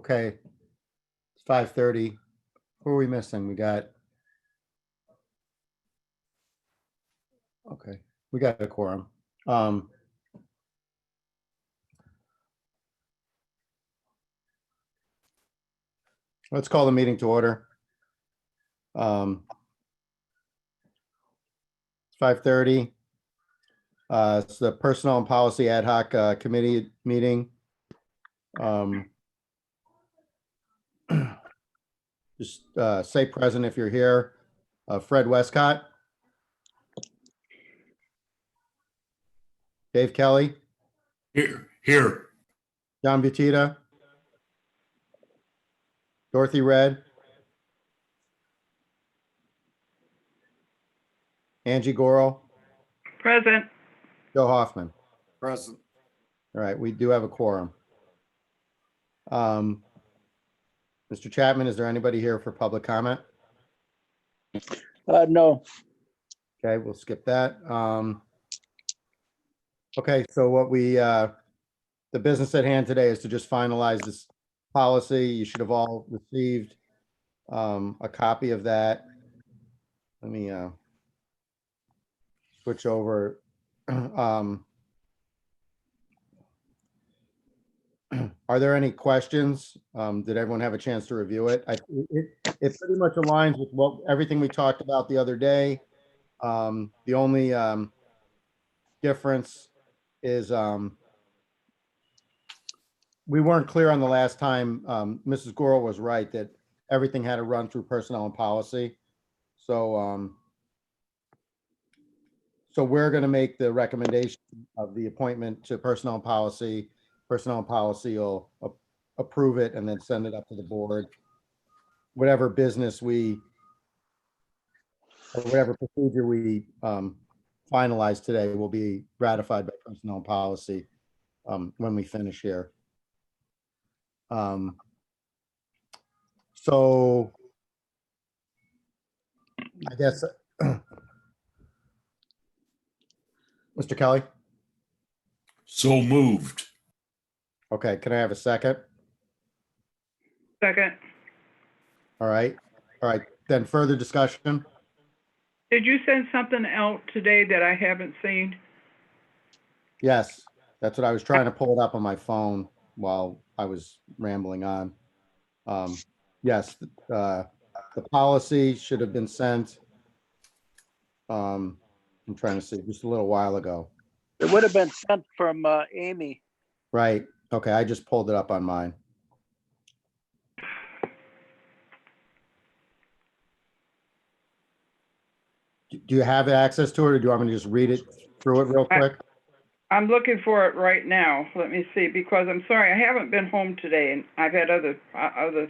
Okay, it's 5:30. Who are we missing? We got. Okay, we got a quorum. Let's call the meeting to order. It's 5:30. It's the Personnel and Policy Ad Hoc Committee meeting. Just say present if you're here. Fred Westcott. Dave Kelly. Here. John Butita. Dorothy Red. Angie Goro. Present. Joe Hoffman. Present. All right, we do have a quorum. Mr. Chapman, is there anybody here for public comment? No. Okay, we'll skip that. Okay, so what the business at hand today is to just finalize this policy. You should have all received a copy of that. Let me switch over. Are there any questions? Did everyone have a chance to review it? It pretty much aligns with everything we talked about the other day. The only difference is we weren't clear on the last time. Mrs. Goro was right that everything had to run through personnel and policy. So we're going to make the recommendation of the appointment to personnel and policy. Personnel and policy will approve it and then send it up to the board. Whatever business or whatever procedure we finalize today will be ratified by personnel and policy when we finish here. So I guess, Mr. Kelly? So moved. Okay, can I have a second? Second. All right, then further discussion? Did you send something out today that I haven't seen? Yes, that's what I was trying to pull it up on my phone while I was rambling on. Yes, the policy should have been sent. I'm trying to see, just a little while ago. It would have been sent from Amy. Right, okay, I just pulled it up on mine. Do you have access to it, or do you want me to just read it through it real quick? I'm looking for it right now. Let me see, because I'm sorry, I haven't been home today and I've had other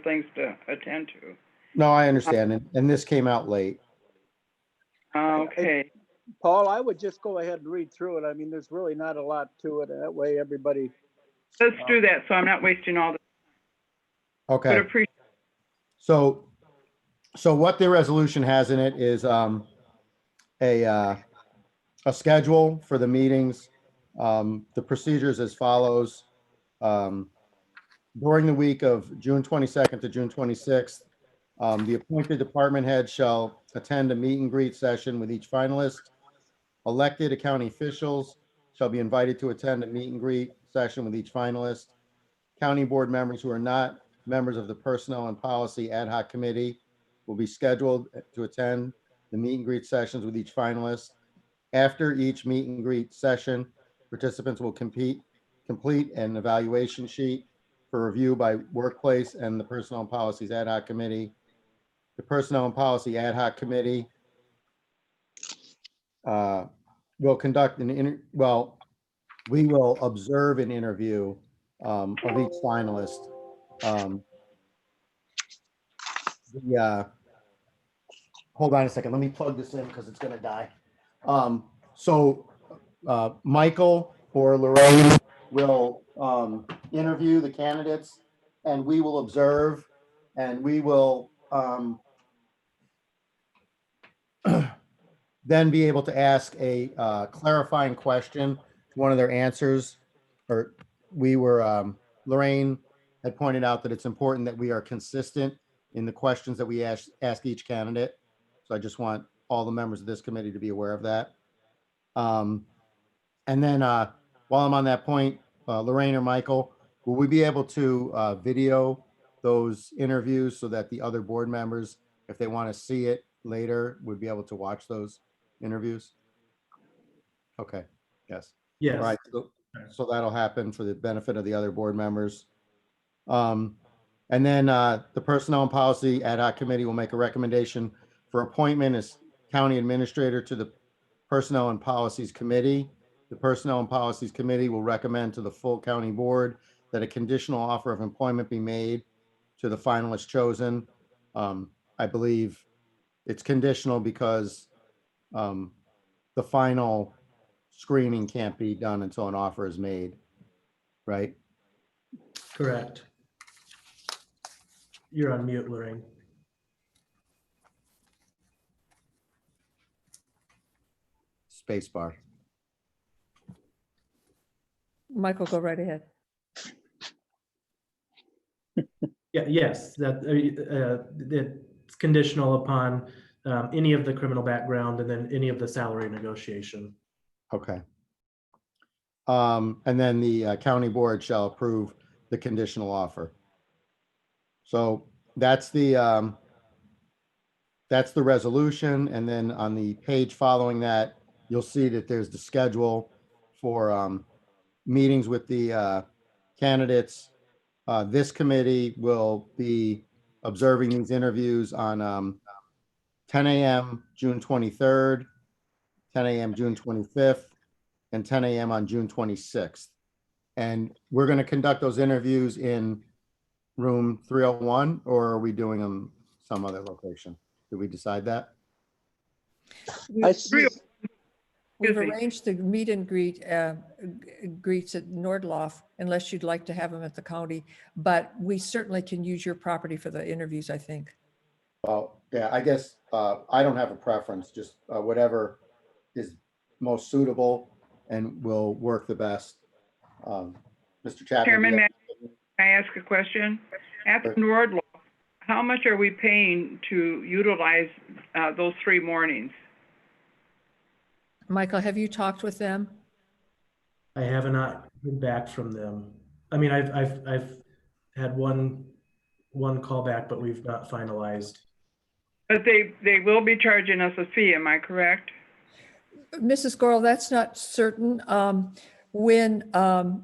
things to attend to. No, I understand, and this came out late. Okay. Paul, I would just go ahead and read through it. I mean, there's really not a lot to it. That way everybody. Let's do that, so I'm not wasting all the. Okay. Would appreciate. So what the resolution has in it is a schedule for the meetings. The procedures as follows. During the week of June 22nd to June 26th, the appointed department head shall attend a meet and greet session with each finalist. Elected county officials shall be invited to attend a meet and greet session with each finalist. County board members who are not members of the Personnel and Policy Ad Hoc Committee will be scheduled to attend the meet and greet sessions with each finalist. After each meet and greet session, participants will complete an evaluation sheet for review by Workplace and the Personnel and Policies Ad Hoc Committee. The Personnel and Policy Ad Hoc Committee will conduct we will observe an interview of each finalist. Hold on a second. Let me plug this in because it's going to die. So Michael or Lorraine will interview the candidates, and we will observe, and we will then be able to ask a clarifying question to one of their answers. Or Lorraine had pointed out that it's important that we are consistent in the questions that we ask each candidate. So I just want all the members of this committee to be aware of that. And then while I'm on that point, Lorraine or Michael, will we be able to video those interviews so that the other board members, if they want to see it later, would be able to watch those interviews? Okay, yes. Yes. All right, so that'll happen for the benefit of the other board members. And then the Personnel and Policy Ad hoc Committee will make a recommendation for appointment as county administrator to the Personnel and Policies Committee. The Personnel and Policies Committee will recommend to the full county board that a conditional offer of employment be made to the finalist chosen. I believe it's conditional because the final screening can't be done until an offer is made, right? Correct. You're on mute, Lorraine. Spacebar. Michael, go right ahead. Yeah, yes, it's conditional upon any of the criminal background and then any of the salary negotiation. Okay. And then the county board shall approve the conditional offer. So that's the resolution. And then on the page following that, you'll see that there's the schedule for meetings with the candidates. This committee will be observing these interviews on 10 a.m. June 23rd, 10 a.m. June 25th, and 10 a.m. on June 26th. And we're going to conduct those interviews in room 301, or are we doing them some other location? Did we decide that? I see. We've Excuse me. arranged the meet and greets at Nordloff, unless you'd like to have them at the county, but we certainly can use your property for the interviews, I think. Well, yeah, I guess I don't have a preference, just whatever is most suitable and will work the best. Mr. Chapman. Chairman, may I ask a question? At Sure. Nordloff, how much are we paying to utilize those 3 mornings? Michael, have you talked with them? I have not heard back from them. I mean, I've had one call back, but we've not finalized. But they will be charging us a fee, am I correct? Mrs. Gorel, that's not certain. When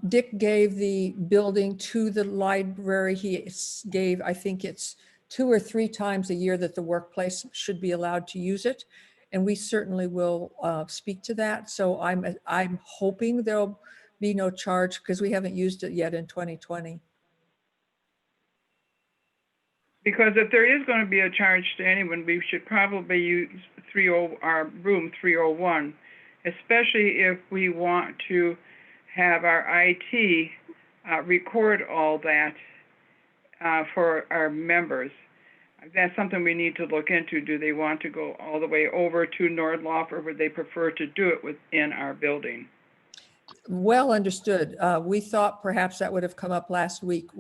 Dick gave the building to the library, he gave, I think it's 2 or 3 times a year that the workplace should be allowed to use it. And we certainly will speak to that. So I'm hoping there'll be no charge because we haven't used it yet in 2020. Because if there is going to be a charge to anyone, we should probably use our room 301, especially if we want to have our IT record all that for our members. That's something we need to look into. Do they want to go all the way over to Nordloff, or would they prefer to do it within our building? Well understood. We thought perhaps that would have come up last week.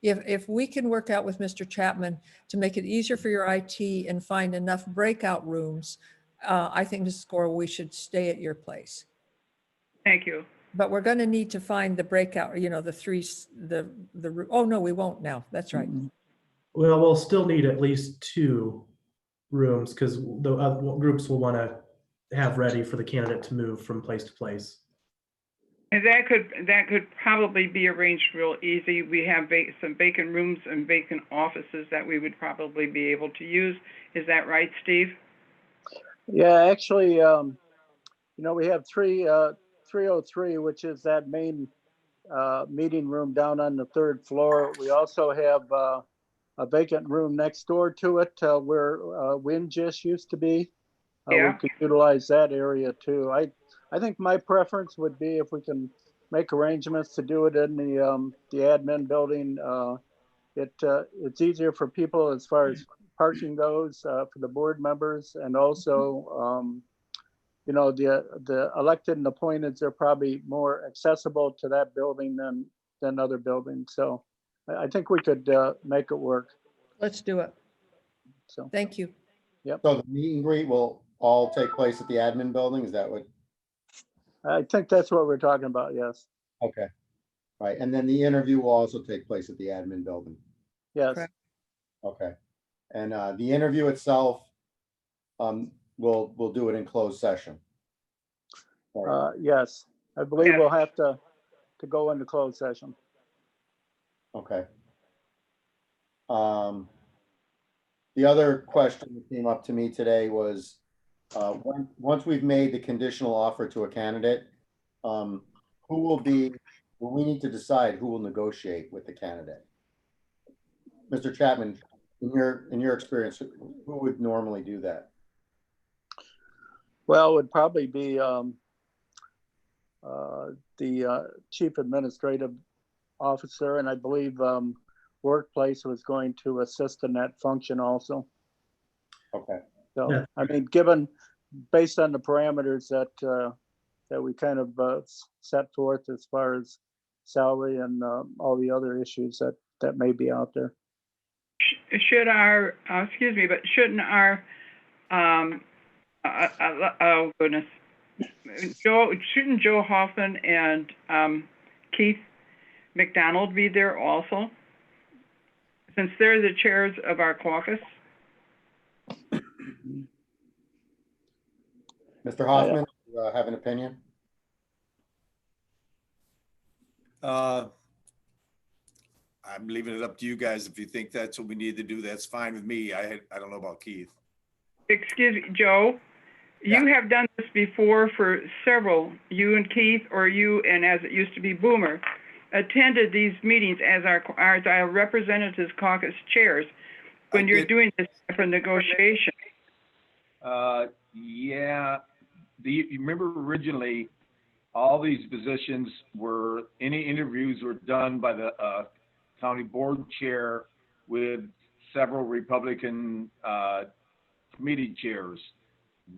If we can work out with Mr. Chapman to make it easier for your IT and find enough breakout rooms, I think, Mrs. Gore, we should stay at your place. Thank you. But we're going to need to find the breakout, oh, no, we won't now. That's right. Well, we'll still need at least 2 rooms because the groups will want to have ready for the candidate to move from place to place. And that could probably be arranged real easy. We have some vacant rooms and vacant offices that we would probably be able to use. Is that right, Steve? Yeah, actually, we have 303, which is that main meeting room down on the 3rd floor. We also have a vacant room next door to it where Windjish used to be. Yeah. We could utilize that area too. I think my preference would be if we can make arrangements to do it in the admin building. It's easier for people as far as parking goes for the board members, and also the elected and appointed are probably more accessible to that building than other buildings. So I think we could make it work. Let's do it. So, Thank you. So the meet and greet will all take place at the admin building? Is that what? I think that's what we're talking about, yes. Okay. Right. And then the interview will also take place at the admin building. Yes, Correct. Okay. And the interview itself, we'll do it in closed session. All right. yes. I believe Yes. we'll have to go into closed session. Okay. The other question that came up to me today was, once we've made the conditional offer to a candidate, who will be, well, we need to decide who will negotiate with the candidate. Mr. Chapman, in your experience, who would normally do that? Well, it would probably be the chief administrative officer, and I believe workplace was going to assist in that function also. Okay. So, Yeah. I mean, based on the parameters that we kind of set forth as far as salary and all the other issues that may be out there. Should our, excuse me, but shouldn't our, oh goodness, shouldn't Joe Hoffman and Keith McDonald be there also? Since they're the chairs of our caucus? Mr. Hoffman, you have an opinion? I'm leaving it up to you guys. If you think that's what we need to do, that's fine with me. I don't know about Keith. Excuse me, Joe, you have done this before for several, you and Keith, or you and, as it used to be, Boomer, attended these meetings as our representatives caucus chairs when you're doing this for negotiation. Yeah, you remember originally, all these positions were, any interviews were done by the county board chair with several Republican committee chairs.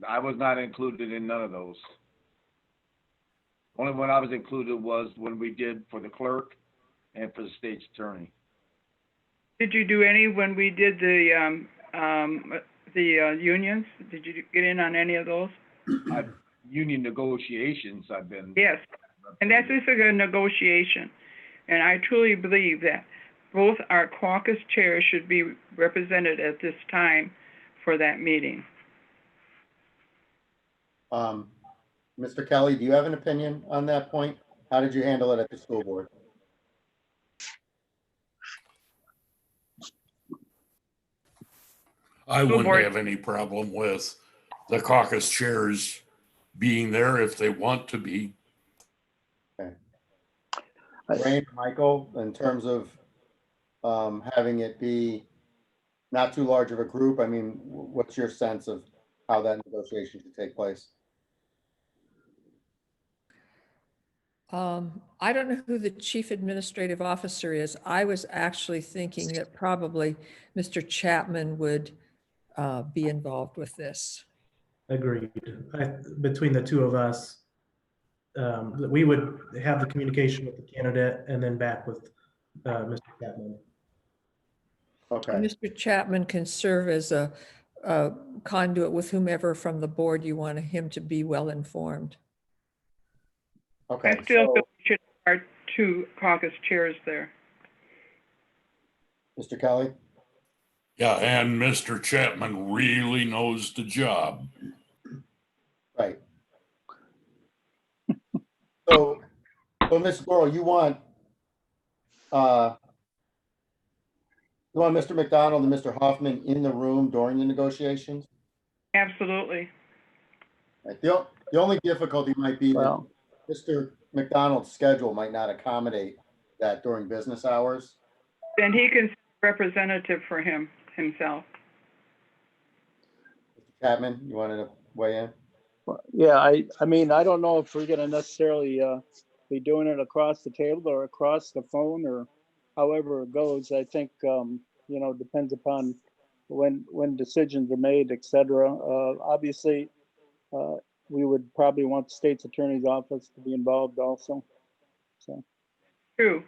I was not included in none of those. Only one I was included was when we did for the clerk and for the state's attorney. Did you do any when we did the unions? Did you get in on any of those? Union negotiations, I've been. Yes, and that's just a negotiation. And I truly believe that both our caucus chairs should be represented at this time for that meeting. Mr. Kelly, do you have an opinion on that point? How did you handle it at the school board? I wouldn't board. have any problem with the caucus chairs being there if they want to be. Ray, Michael, in terms of having it be not too large of a group, I mean, what's your sense of how that negotiation should take place? I don't know who the chief administrative officer is. I was actually thinking that probably Mr. Chapman would be involved with this. Agreed. Between the two of us, we would have the communication with the candidate and then back with Mr. Chapman. Okay. Mr. Chapman can serve as a conduit with whomever from the board you want him to be well informed. Okay. I still So, feel we should have our two caucus chairs there. Mr. Kelly? Yeah, and Mr. Chapman really knows the job. Right. So Ms. Squirrel, you want Mr. McDonald and Mr. Hoffman in the room during the negotiations? Absolutely. Right. The only difficulty might be that Well, Mr. McDonald's schedule might not accommodate that during business hours. Then he can send a representative for himself. Mr. Chapman, you wanted to weigh in? yeah, I mean, I don't know if we're gonna necessarily be doing it across the table or across the phone or however it goes. I think, depends upon when decisions are made, et cetera. Obviously, we would probably want the state's attorney's office to be involved also. So, True.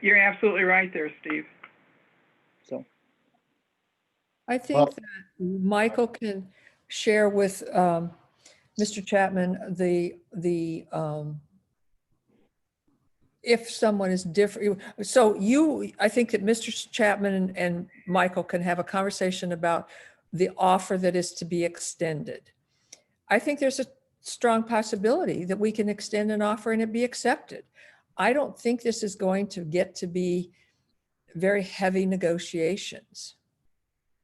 You're absolutely right there, Steve. So, I think that Michael can share with Mr. Chapman if someone is different. So I think that Mr. Chapman and Michael can have a conversation about the offer that is to be extended. I think there's a strong possibility that we can extend an offer and it be accepted. I don't think this is going to get to be very heavy negotiations.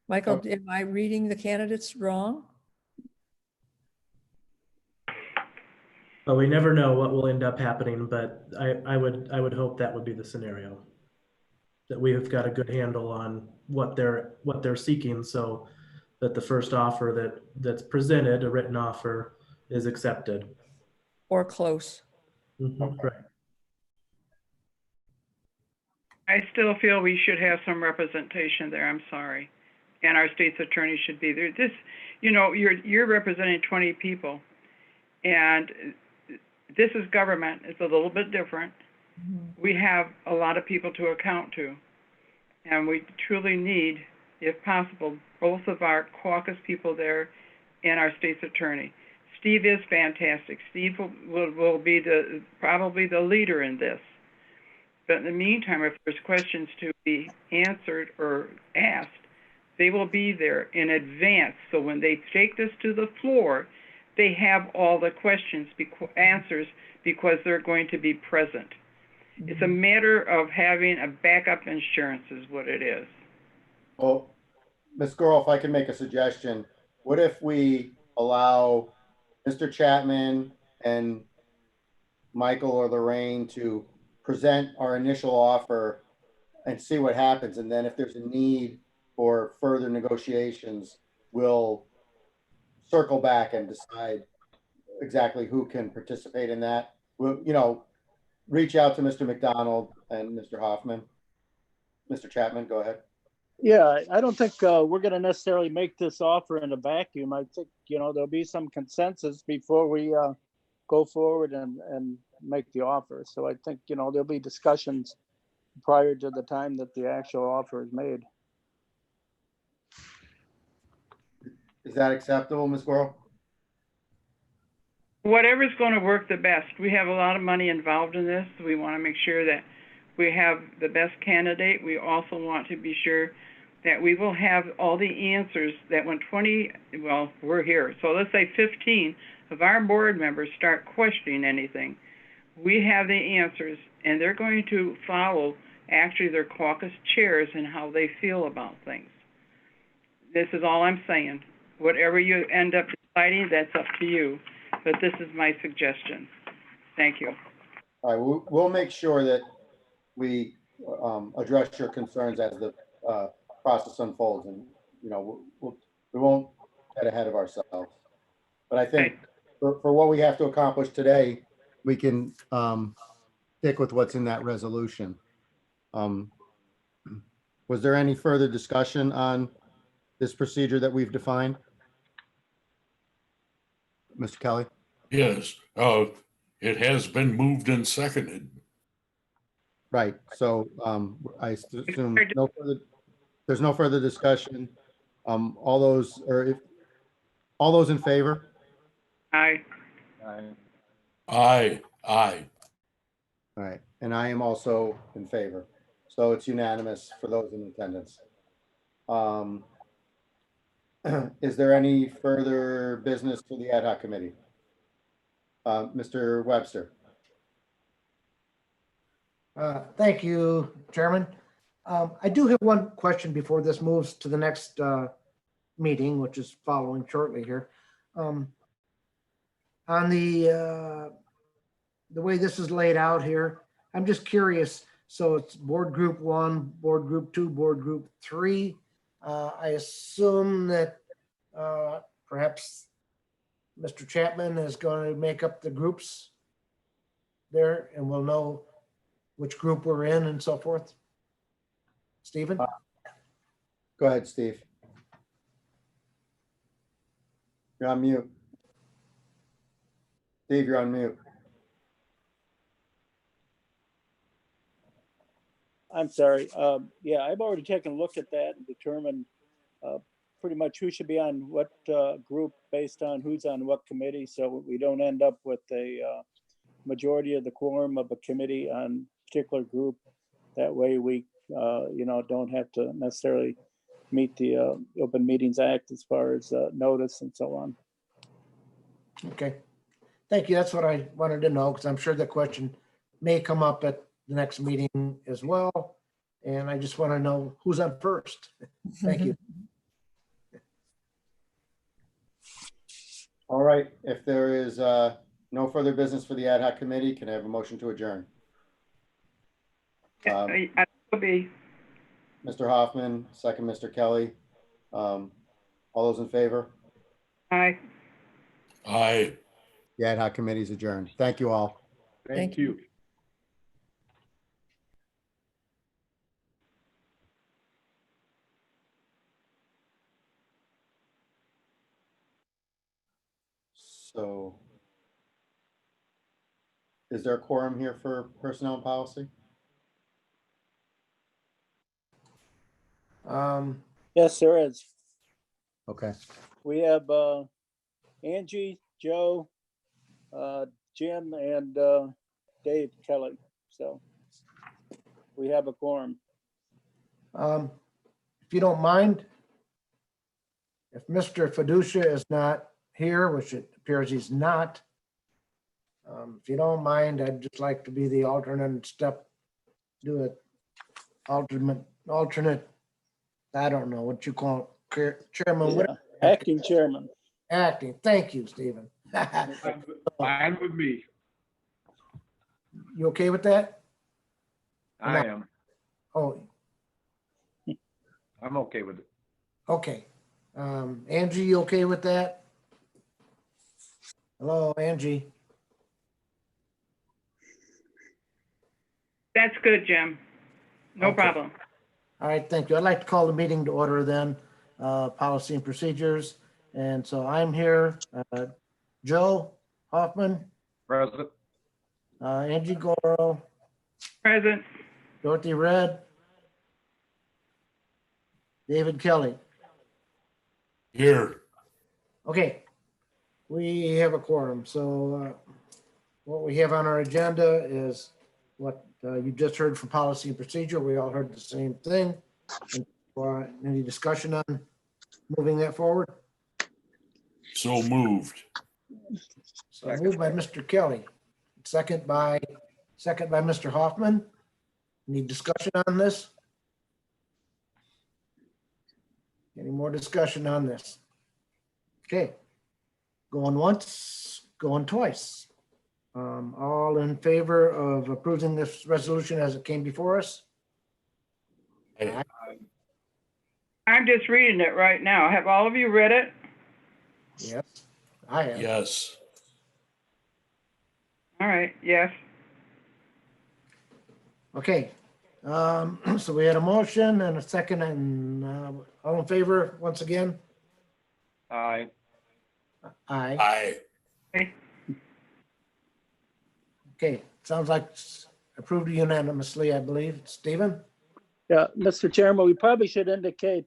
Michael, am I reading the candidates wrong? But we never know what will end up happening, but I would hope that would be the scenario. That we have got a good handle on what they're seeking, so that the first offer that's presented, a written offer, is accepted. Or close? Right. I still feel we should have some representation there. I'm sorry. And our state's attorney should be there. You're representing 20 people. And this is government. It's a little bit different. We have a lot of people to account to. And we truly need, if possible, both of our caucus people there and our state's attorney. Steve is fantastic. Steve will be probably the leader in this. But in the meantime, if there's questions to be answered or asked, they will be there in advance. So when they take this to the floor, they have all the questions, answers, because they're going to be present. It's a matter of having a backup insurance is what it is. Well, Ms. Girl, if I can make a suggestion, what if we allow Mr. Chapman and Michael or Lorraine to present our initial offer and see what happens, and then if there's a need for further negotiations, we'll circle back and decide exactly who can participate in that. We'll, reach out to Mr. McDonald and Mr. Hoffman. Mr. Chapman, go ahead. yeah, I don't think we're going to necessarily make this offer in a vacuum. I think, there'll be some consensus before we go forward and make the offer. So I think, there'll be discussions prior to the time that the actual offer is made. Is that acceptable, Ms. Gorel? Whatever's going to work the best. We have a lot of money involved in this. We want to make sure that we have the best candidate. We also want to be sure that we will have all the answers that when we're here. So let's say 15 of our board members start questioning anything. We have the answers, and they're going to follow actually their caucus chairs and how they feel about things. This is all I'm saying. Whatever you end up deciding, that's up to you. But this is my suggestion. Thank you. All right, we'll make sure that we address your concerns as the process unfolds, and we won't get ahead of ourselves. But I think for what we have to accomplish today, we can stick with what's in that resolution. Was there any further discussion on this procedure that we've defined? Mr. Kelly? Yes, it has been moved and seconded. Right. So I assume there's no further discussion. All those in favor? Aye. Aye. All right. And I am also in favor. So it's unanimous for those in attendance. Is there any further business for the ad hoc committee? Mr. Webster. Thank you, Chairman. I do have one question before this moves to the next meeting, which is following shortly here. On the way this is laid out here, I'm just curious. So it's board group 1, board group 2, board group 3. I assume that perhaps Mr. Chapman is going to make up the groups there, and we'll know which group we're in and so forth. Stephen? Go ahead, Steve. You're on mute. Steve, you're on mute. I'm sorry. Yeah, I've already taken a look at that and determined pretty much who should be on what group based on who's on what committee, so we don't end up with a majority of the quorum of a committee on a particular group. That way we, don't have to necessarily meet the Open Meetings Act as far as notice and so on. Okay. Thank you. That's what I wanted to know, because I'm sure the question may come up at the next meeting as well. And I just want to know who's on first. Thank you. All right, if there is no further business for the ad hoc committee, can I have a motion to adjourn? I will be. Mr. Hoffman, second, Mr. Kelly. All those in favor? Aye. Aye. The ad hoc committee is adjourned. Thank you all. Thank you. So is there a quorum here for personnel and policy? Yes, there is. Okay, We have Angie, Joe, Jim, and Dave Kelly. So we have a quorum. If you don't mind, if Mr. Fiducia is not here, which it appears he's not, if you don't mind, I'd just like to be the alternate and do it. Alternate, I don't know what you call it, chairman, Yeah, whatever. acting chairman. Acting. Thank you, Stephen. Fine with me. You okay with that? I am. Oh, I'm okay with it. okay. Angie, you okay with that? Hello, Angie. That's good, Jim. No Okay. problem. All right, thank you. I'd like to call the meeting to order then, policy and procedures. And so I'm here, Joe Hoffman, President, Angie Goro, Present. Dorothy Red, David Kelly. Here. Okay, we have a quorum. So what we have on our agenda is what you just heard from policy and procedure. We all heard the same thing. And, any discussion on moving that forward? So moved. So moved by Mr. Kelly, second by Mr. Hoffman. Any discussion on this? Any more discussion on this? Okay, going once, going twice. All in favor of approving this resolution as it came before us? Aye. I'm just reading it right now. Have all of you read it? Yes, I am. Yes. All right, yes. Okay, so we had a motion and a second, and all in favor, once again? aye. Aye. Aye. Okay, sounds like it's approved unanimously, I believe. Stephen? Yeah, Mr. Chairman, we probably should indicate,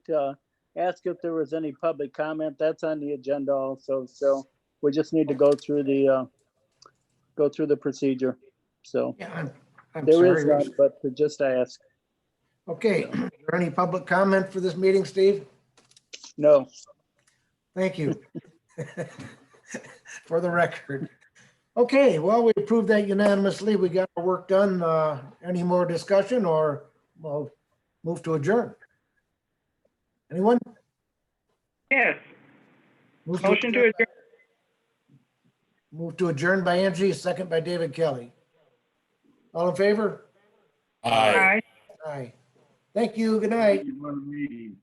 ask if there was any public comment. That's on the agenda also. So we just need to go through the procedure. So Yeah, I'm there is sorry. none, but to just ask. Okay, is there any public comment for this meeting, Steve? No. Thank you. For the record. Okay, well, we approved that unanimously. We got our work done. Any more discussion or we'll move to adjourn? Anyone? Yes. Move Motion to adjourn. Move to adjourn by Angie, second by David Kelly. All in favor? Aye. Aye. Aye. Thank you. Good night. You run a meeting.